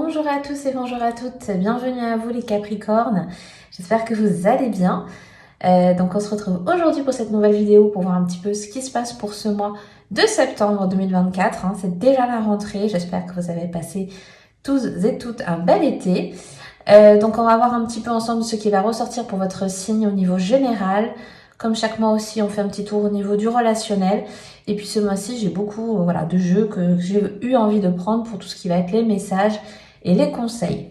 Bonjour à tous et bonjour à toutes, bienvenue à vous les Capricornes, j'espère que vous allez bien. Donc on se retrouve aujourd'hui pour cette nouvelle vidéo pour voir un petit peu ce qui se passe pour ce mois de septembre 2024. C'est déjà la rentrée, j'espère que vous avez passé tous et toutes un bel été. Donc on va voir un petit peu ensemble ce qui va ressortir pour votre signe au niveau général. Comme chaque mois aussi, on fait un petit tour au niveau du relationnel. Et puis ce mois-ci, j'ai beaucoup de jeux que j'ai eu envie de prendre pour tout ce qui va être les messages et les conseils.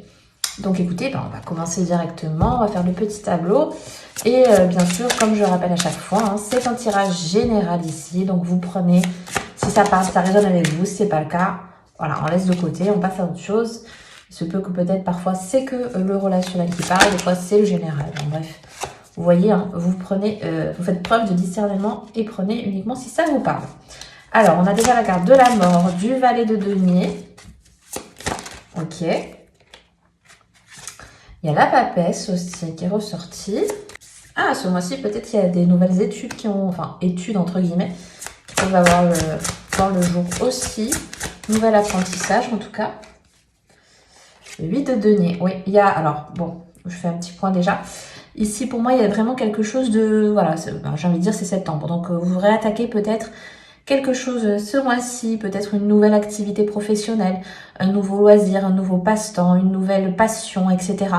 Donc écoutez, on va commencer directement, on va faire le petit tableau. Et bien sûr, comme je rappelle à chaque fois, c'est un tirage général ici. Donc vous prenez, si ça parle, ça résonne avec vous, si c'est pas le cas, voilà, on laisse de côté, on passe à autre chose. Il se peut que peut-être parfois c'est que le relationnel qui parle, des fois c'est le général. Donc, bref, vous voyez, vous prenez, vous faites preuve de discernement et prenez uniquement si ça vous parle. Alors, on a déjà la carte de la mort, du valet de denier. Ok. Il y a la papesse aussi qui est ressortie. Ah, ce mois-ci, peut-être il y a des nouvelles études qui ont, enfin, études entre guillemets, qui peuvent avoir voir le jour aussi. Nouvel apprentissage en tout cas. Le 8 de denier. Oui, il y a, alors, bon, je fais un petit point déjà. Ici, pour moi, il y a vraiment quelque chose de... Voilà, j'ai envie de dire c'est septembre. Donc, vous réattaquez peut-être quelque chose ce mois-ci, peut-être une nouvelle activité professionnelle, un nouveau loisir, un nouveau passe-temps, une nouvelle passion, etc.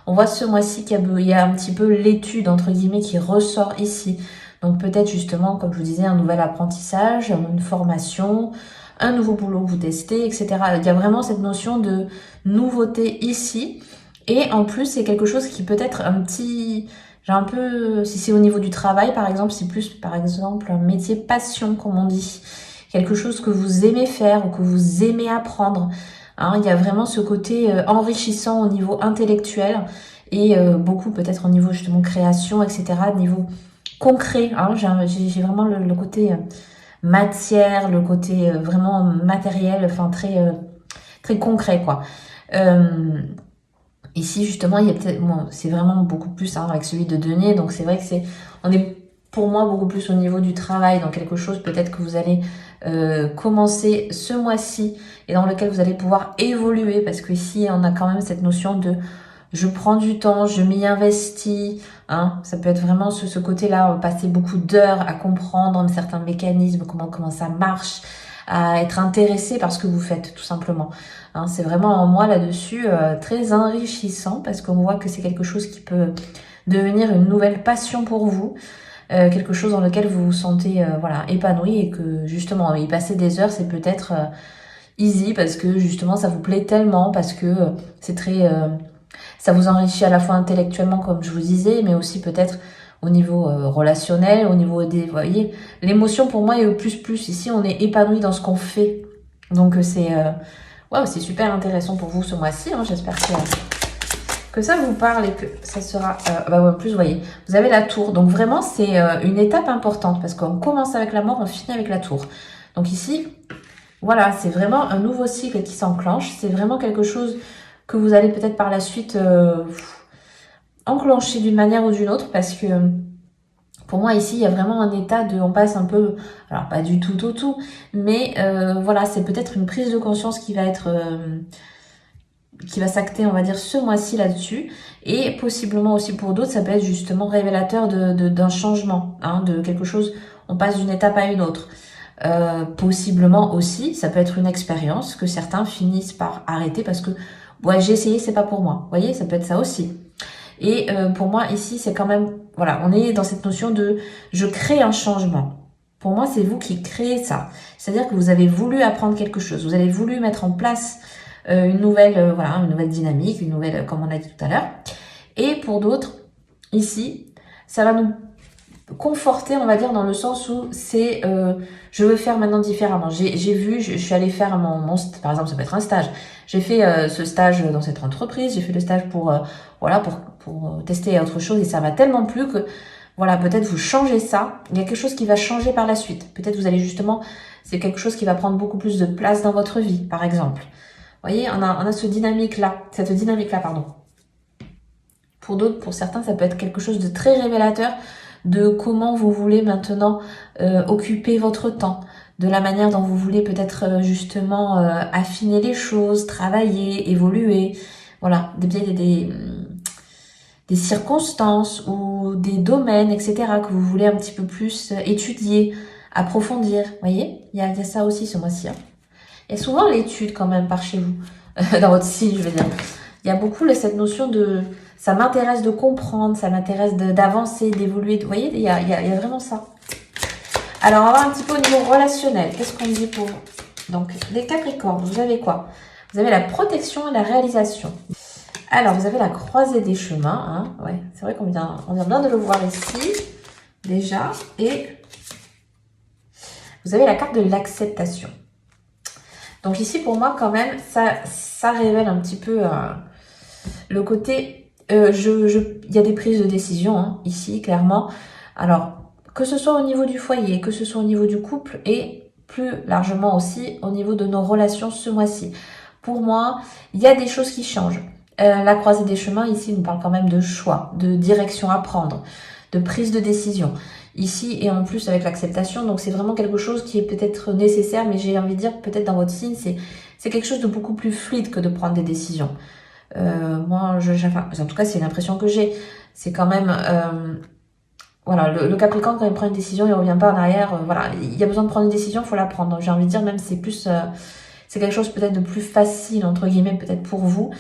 On voit ce mois-ci qu'il y a un petit peu l'étude, entre guillemets, qui ressort ici. Donc, peut-être justement, comme je vous disais, un nouvel apprentissage, une formation, un nouveau boulot que vous testez, etc. Il y a vraiment cette notion de nouveauté ici. Et en plus, c'est quelque chose qui peut être un petit... J'ai un peu... Si c'est au niveau du travail, par exemple, c'est plus, par exemple, un métier passion, comme on dit. Quelque chose que vous aimez faire ou que vous aimez apprendre. Il y a vraiment ce côté enrichissant au niveau intellectuel et beaucoup peut-être au niveau justement création, etc. Niveau concret. J'ai vraiment le côté matière, le côté vraiment matériel, enfin très concret, quoi. Ici, justement, il y a peut-être, bon, c'est vraiment beaucoup plus avec celui de denier, donc c'est vrai que on est pour moi beaucoup plus au niveau du travail, dans quelque chose peut-être que vous allez commencer ce mois-ci et dans lequel vous allez pouvoir évoluer, parce que ici, on a quand même cette notion de je prends du temps, je m'y investis, ça peut être vraiment ce côté-là, passer beaucoup d'heures à comprendre certains mécanismes, comment ça marche, à être intéressé par ce que vous faites, tout simplement. C'est vraiment en moi là-dessus très enrichissant parce qu'on voit que c'est quelque chose qui peut devenir une nouvelle passion pour vous, quelque chose dans lequel vous vous sentez épanoui et que justement y passer des heures c'est peut-être easy parce que justement ça vous plaît tellement, parce que c'est très ça vous enrichit à la fois intellectuellement comme je vous disais, mais aussi peut-être au niveau relationnel, au niveau des... Vous voyez, l'émotion pour moi est au plus. Ici, on est épanoui dans ce qu'on fait. Donc c'est super intéressant pour vous ce mois-ci. J'espère que ça vous parle et que ça sera... en plus, vous voyez, vous avez la tour. Donc vraiment, c'est une étape importante parce qu'on commence avec la mort, on finit avec la tour. Donc ici, voilà, c'est vraiment un nouveau cycle qui s'enclenche. C'est vraiment quelque chose que vous allez peut-être par la suite enclencher d'une manière ou d'une autre, parce que pour moi ici il y a vraiment un état de, on passe un peu, alors pas du tout au tout, mais c'est peut-être une prise de conscience qui va être qui va s'acter, on va dire, ce mois-ci là-dessus, et possiblement aussi pour d'autres ça peut être justement révélateur d'un changement, de quelque chose, on passe d'une étape à une autre. Possiblement aussi ça peut être une expérience que certains finissent par arrêter parce que j'ai essayé, c'est pas pour moi. Vous voyez, ça peut être ça aussi. Et pour moi, ici, c'est quand même... Voilà, on est dans cette notion de je crée un changement. Pour moi, c'est vous qui créez ça. C'est-à-dire que vous avez voulu apprendre quelque chose. Vous avez voulu mettre en place une nouvelle dynamique, une nouvelle, comme on a dit tout à l'heure. Et pour d'autres, ici, ça va nous conforter, on va dire, dans le sens où c'est je veux faire maintenant différemment. J'ai vu, je suis allée faire par exemple, ça peut être un stage. J'ai fait ce stage dans cette entreprise, j'ai fait le stage pour tester autre chose et ça m'a tellement plu que peut-être vous changez ça. Il y a quelque chose qui va changer par la suite. Peut-être vous allez justement, c'est quelque chose qui va prendre beaucoup plus de place dans votre vie, par exemple. Vous voyez, on a cette dynamique-là, pardon. Pour d'autres, pour certains, ça peut être quelque chose de très révélateur de comment vous voulez maintenant occuper votre temps, de la manière dont vous voulez peut-être justement affiner les choses, travailler, évoluer. Voilà, des circonstances ou des domaines, etc. que vous voulez un petit peu plus étudier, approfondir. Vous voyez, il y a ça aussi ce mois-ci. Hein. Il y a souvent l'étude quand même par chez vous, dans votre signe, je veux dire. Il y a beaucoup cette notion de... Ça m'intéresse de comprendre, ça m'intéresse d'avancer, d'évoluer. Vous voyez, il y a vraiment ça. Alors, on va voir un petit peu au niveau relationnel. Qu'est-ce qu'on dit pour vous? Donc, les Capricornes, vous avez quoi? Vous avez la protection et la réalisation. Alors, vous avez la croisée des chemins. Hein. Ouais, c'est vrai qu'on vient bien de le voir ici, déjà. Et vous avez la carte de l'acceptation. Donc ici, pour moi, quand même, ça révèle un petit peu le côté... il y a des prises de décision, hein, ici, clairement. Alors, que ce soit au niveau du foyer, que ce soit au niveau du couple et plus largement aussi au niveau de nos relations ce mois-ci. Pour moi, il y a des choses qui changent. La croisée des chemins, ici, nous parle quand même de choix, de direction à prendre, de prise de décision. Ici, et en plus avec l'acceptation, donc c'est vraiment quelque chose qui est peut-être nécessaire, mais j'ai envie de dire, peut-être dans votre signe, c'est quelque chose de beaucoup plus fluide que de prendre des décisions. Moi, enfin, en tout cas, c'est l'impression que j'ai. C'est quand même... voilà, le Capricorne, quand il prend une décision, il revient pas en arrière. Voilà, il y a besoin de prendre une décision, il faut la prendre. Donc j'ai envie de dire, même c'est plus... c'est quelque chose peut-être de plus facile, entre guillemets, peut-être pour vous.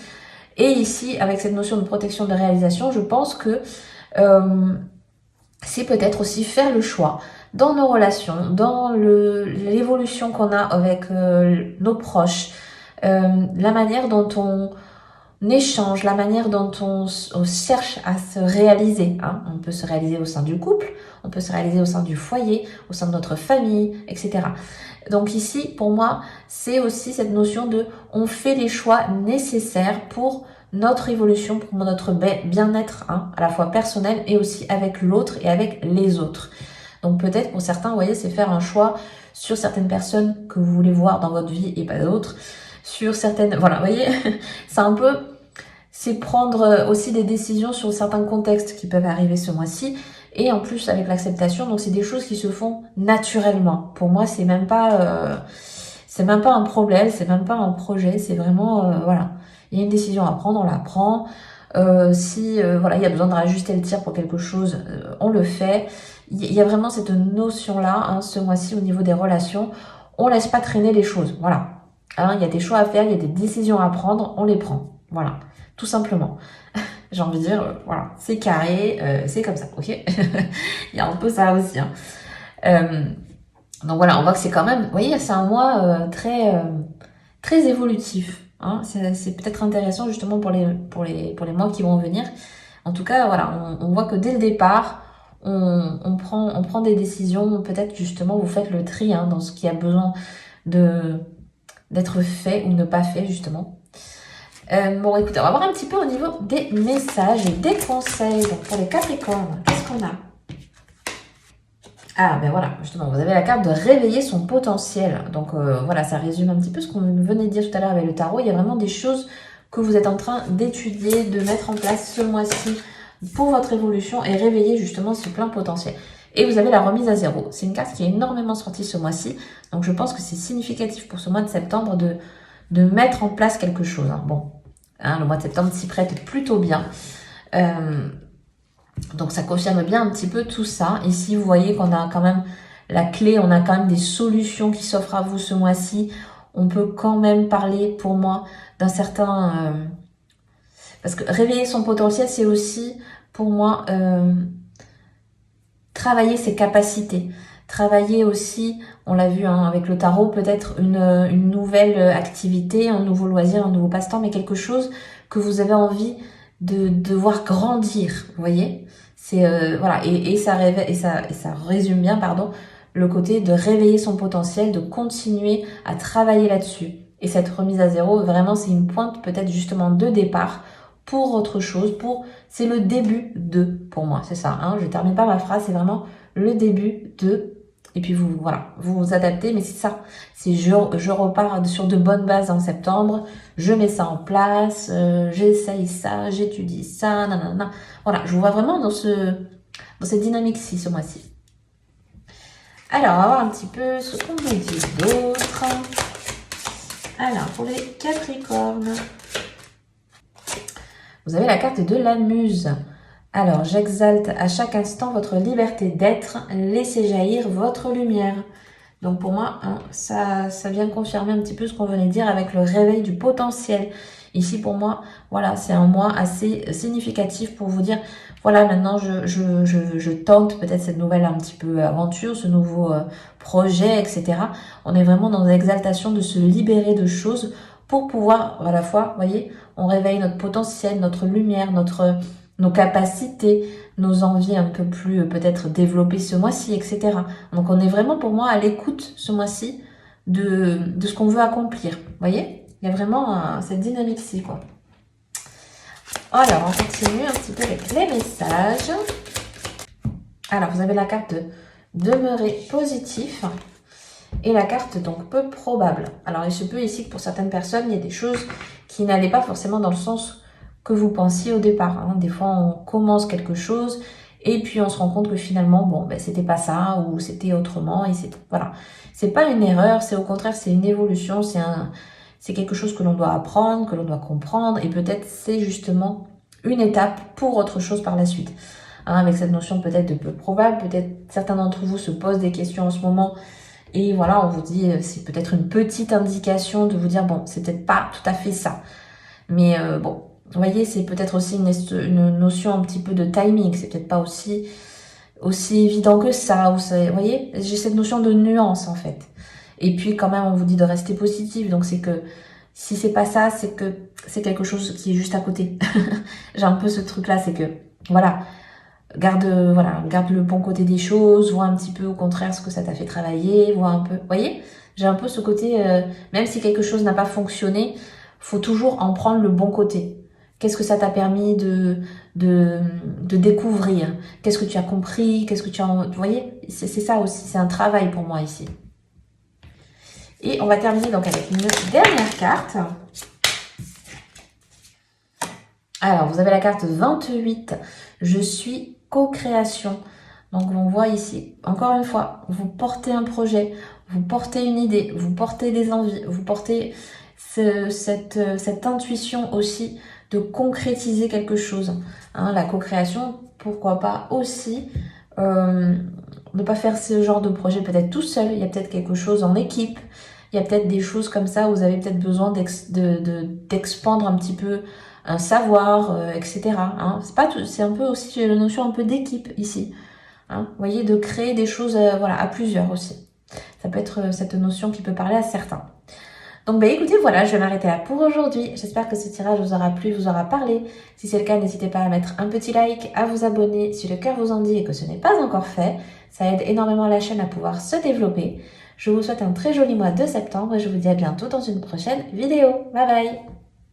Et ici, avec cette notion de protection de réalisation, je pense que c'est peut-être aussi faire le choix dans nos relations, dans l'évolution qu'on a avec nos proches, la manière dont on échange, la manière dont on cherche à se réaliser. Hein. On peut se réaliser au sein du couple, on peut se réaliser au sein du foyer, au sein de notre famille, etc. Donc ici, pour moi, c'est aussi cette notion de on fait les choix nécessaires pour notre évolution, pour notre bien-être, hein, à la fois personnel et aussi avec l'autre et avec les autres. Donc peut-être pour certains, vous voyez, c'est faire un choix sur certaines personnes que vous voulez voir dans votre vie et pas d'autres, sur certaines... Voilà, vous voyez, c'est un peu... C'est prendre aussi des décisions sur certains contextes qui peuvent arriver ce mois-ci. Et en plus avec l'acceptation, donc c'est des choses qui se font naturellement. Pour moi, c'est même pas un problème, c'est même pas un projet, c'est vraiment voilà. Il y a une décision à prendre, on la prend. Si voilà, il y a besoin de rajuster le tir pour quelque chose, on le fait. Il y a vraiment cette notion-là, hein, ce mois-ci au niveau des relations. On laisse pas traîner les choses. Voilà. Hein, il y a des choix à faire, il y a des décisions à prendre, on les prend. Voilà. Tout simplement. J'ai envie de dire, voilà, c'est carré, c'est comme ça, ok. Il y a un peu ça aussi. Hein. Donc voilà, on voit que c'est quand même, vous voyez, c'est un mois très évolutif. Hein. C'est peut-être intéressant justement pour les mois qui vont venir. En tout cas, voilà, on voit que dès le départ, on prend des décisions. Peut-être justement, vous faites le tri hein, dans ce qui a besoin d'être fait ou ne pas fait justement. Bon, écoutez, on va voir un petit peu au niveau des messages et des conseils. Donc, pour les Capricornes, qu'est-ce qu'on a? Ah, ben voilà, justement, vous avez la carte de réveiller son potentiel. Donc, voilà, ça résume un petit peu ce qu'on venait de dire tout à l'heure avec le tarot. Il y a vraiment des choses que vous êtes en train d'étudier, de mettre en place ce mois-ci pour votre évolution et réveiller justement ce plein potentiel. Et vous avez la remise à zéro. C'est une carte qui est énormément sortie ce mois-ci. Donc, je pense que c'est significatif pour ce mois de septembre de mettre en place quelque chose. Hein. Bon, hein, le mois de septembre s'y prête plutôt bien. Donc ça confirme bien un petit peu tout ça. Ici, vous voyez qu'on a quand même la clé, on a quand même des solutions qui s'offrent à vous ce mois-ci. On peut quand même parler, pour moi, d'un certain... parce que réveiller son potentiel, c'est aussi, pour moi, travailler ses capacités. Travailler aussi, on l'a vu hein, avec le tarot, peut-être une nouvelle activité, un nouveau loisir, un nouveau passe-temps, mais quelque chose que vous avez envie de voir grandir, vous voyez. C'est voilà, et ça résume bien, pardon, le côté de réveiller son potentiel, de continuer à travailler là-dessus. Et cette remise à zéro, vraiment, c'est une pointe peut-être justement de départ pour autre chose, c'est le début de, pour moi, c'est ça, hein, je termine pas ma phrase, c'est vraiment le début de, et puis vous, voilà, vous vous adaptez, mais c'est ça, c'est je repars sur de bonnes bases en septembre, je mets ça en place, j'essaye ça, j'étudie ça, nanana, voilà, je vous vois vraiment dans cette dynamique-ci, ce mois-ci. Alors, on va voir un petit peu ce qu'on nous dit d'autre. Alors, pour les Capricornes, vous avez la carte de la Muse. Alors, j'exalte à chaque instant votre liberté d'être. Laissez jaillir votre lumière. Donc, pour moi, hein, ça vient confirmer un petit peu ce qu'on venait de dire avec le réveil du potentiel. Ici, pour moi, voilà, c'est un mois assez significatif pour vous dire, voilà, maintenant, je tente peut-être cette nouvelle un petit peu aventure, ce nouveau projet, etc. On est vraiment dans l'exaltation de se libérer de choses pour pouvoir, à la fois, vous voyez, on réveille notre potentiel, notre lumière, nos capacités, nos envies un peu plus peut-être développées ce mois-ci, etc. Donc, on est vraiment, pour moi, à l'écoute ce mois-ci de ce qu'on veut accomplir, vous voyez? Il y a vraiment cette dynamique-ci, quoi. Alors, on continue un petit peu avec les messages. Alors, vous avez la carte de demeurer positif et la carte donc peu probable. Alors, il se peut ici que pour certaines personnes, il y ait des choses qui n'allaient pas forcément dans le sens que vous pensiez au départ. Hein. Des fois, on commence quelque chose et puis on se rend compte que finalement, bon, ben, c'était pas ça ou c'était autrement. Et voilà. C'est pas une erreur, c'est au contraire, c'est une évolution, c'est quelque chose que l'on doit apprendre, que l'on doit comprendre, et peut-être c'est justement une étape pour autre chose par la suite. Hein, avec cette notion peut-être de peu probable, peut-être certains d'entre vous se posent des questions en ce moment, et voilà, on vous dit, c'est peut-être une petite indication de vous dire, bon, c'est peut-être pas tout à fait ça. Mais bon, vous voyez, c'est peut-être aussi une notion un petit peu de timing, c'est peut-être pas aussi évident que ça, vous voyez, j'ai cette notion de nuance en fait. Et puis quand même, on vous dit de rester positif. Donc c'est que si c'est pas ça, c'est que c'est quelque chose qui est juste à côté. J'ai un peu ce truc-là, c'est que voilà, garde le bon côté des choses, vois un petit peu au contraire ce que ça t'a fait travailler, vois un peu, vous voyez, j'ai un peu ce côté, même si quelque chose n'a pas fonctionné, faut toujours en prendre le bon côté. Qu'est-ce que ça t'a permis de découvrir? Qu'est-ce que tu as compris? Qu'est-ce que tu as, vous voyez, c'est ça aussi, c'est un travail pour moi ici. Et on va terminer donc avec une dernière carte. Alors, vous avez la carte 28. Je suis co-création. Donc, on voit ici, encore une fois, vous portez un projet, vous portez une idée, vous portez des envies, vous portez cette intuition aussi de concrétiser quelque chose. Hein, la co-création, pourquoi pas aussi ne pas faire ce genre de projet peut-être tout seul. Il y a peut-être quelque chose en équipe. Il y a peut-être des choses comme ça où vous avez peut-être besoin d'expandre un petit peu un savoir, etc. Hein. C'est un peu aussi la notion un peu d'équipe ici. Hein. Vous voyez, de créer des choses voilà, à plusieurs aussi. Ça peut être cette notion qui peut parler à certains. Donc bah écoutez, voilà, je vais m'arrêter là pour aujourd'hui. J'espère que ce tirage vous aura plu, vous aura parlé. Si c'est le cas, n'hésitez pas à mettre un petit like, à vous abonner si le cœur vous en dit et que ce n'est pas encore fait. Ça aide énormément la chaîne à pouvoir se développer. Je vous souhaite un très joli mois de septembre et je vous dis à bientôt dans une prochaine vidéo. Bye bye!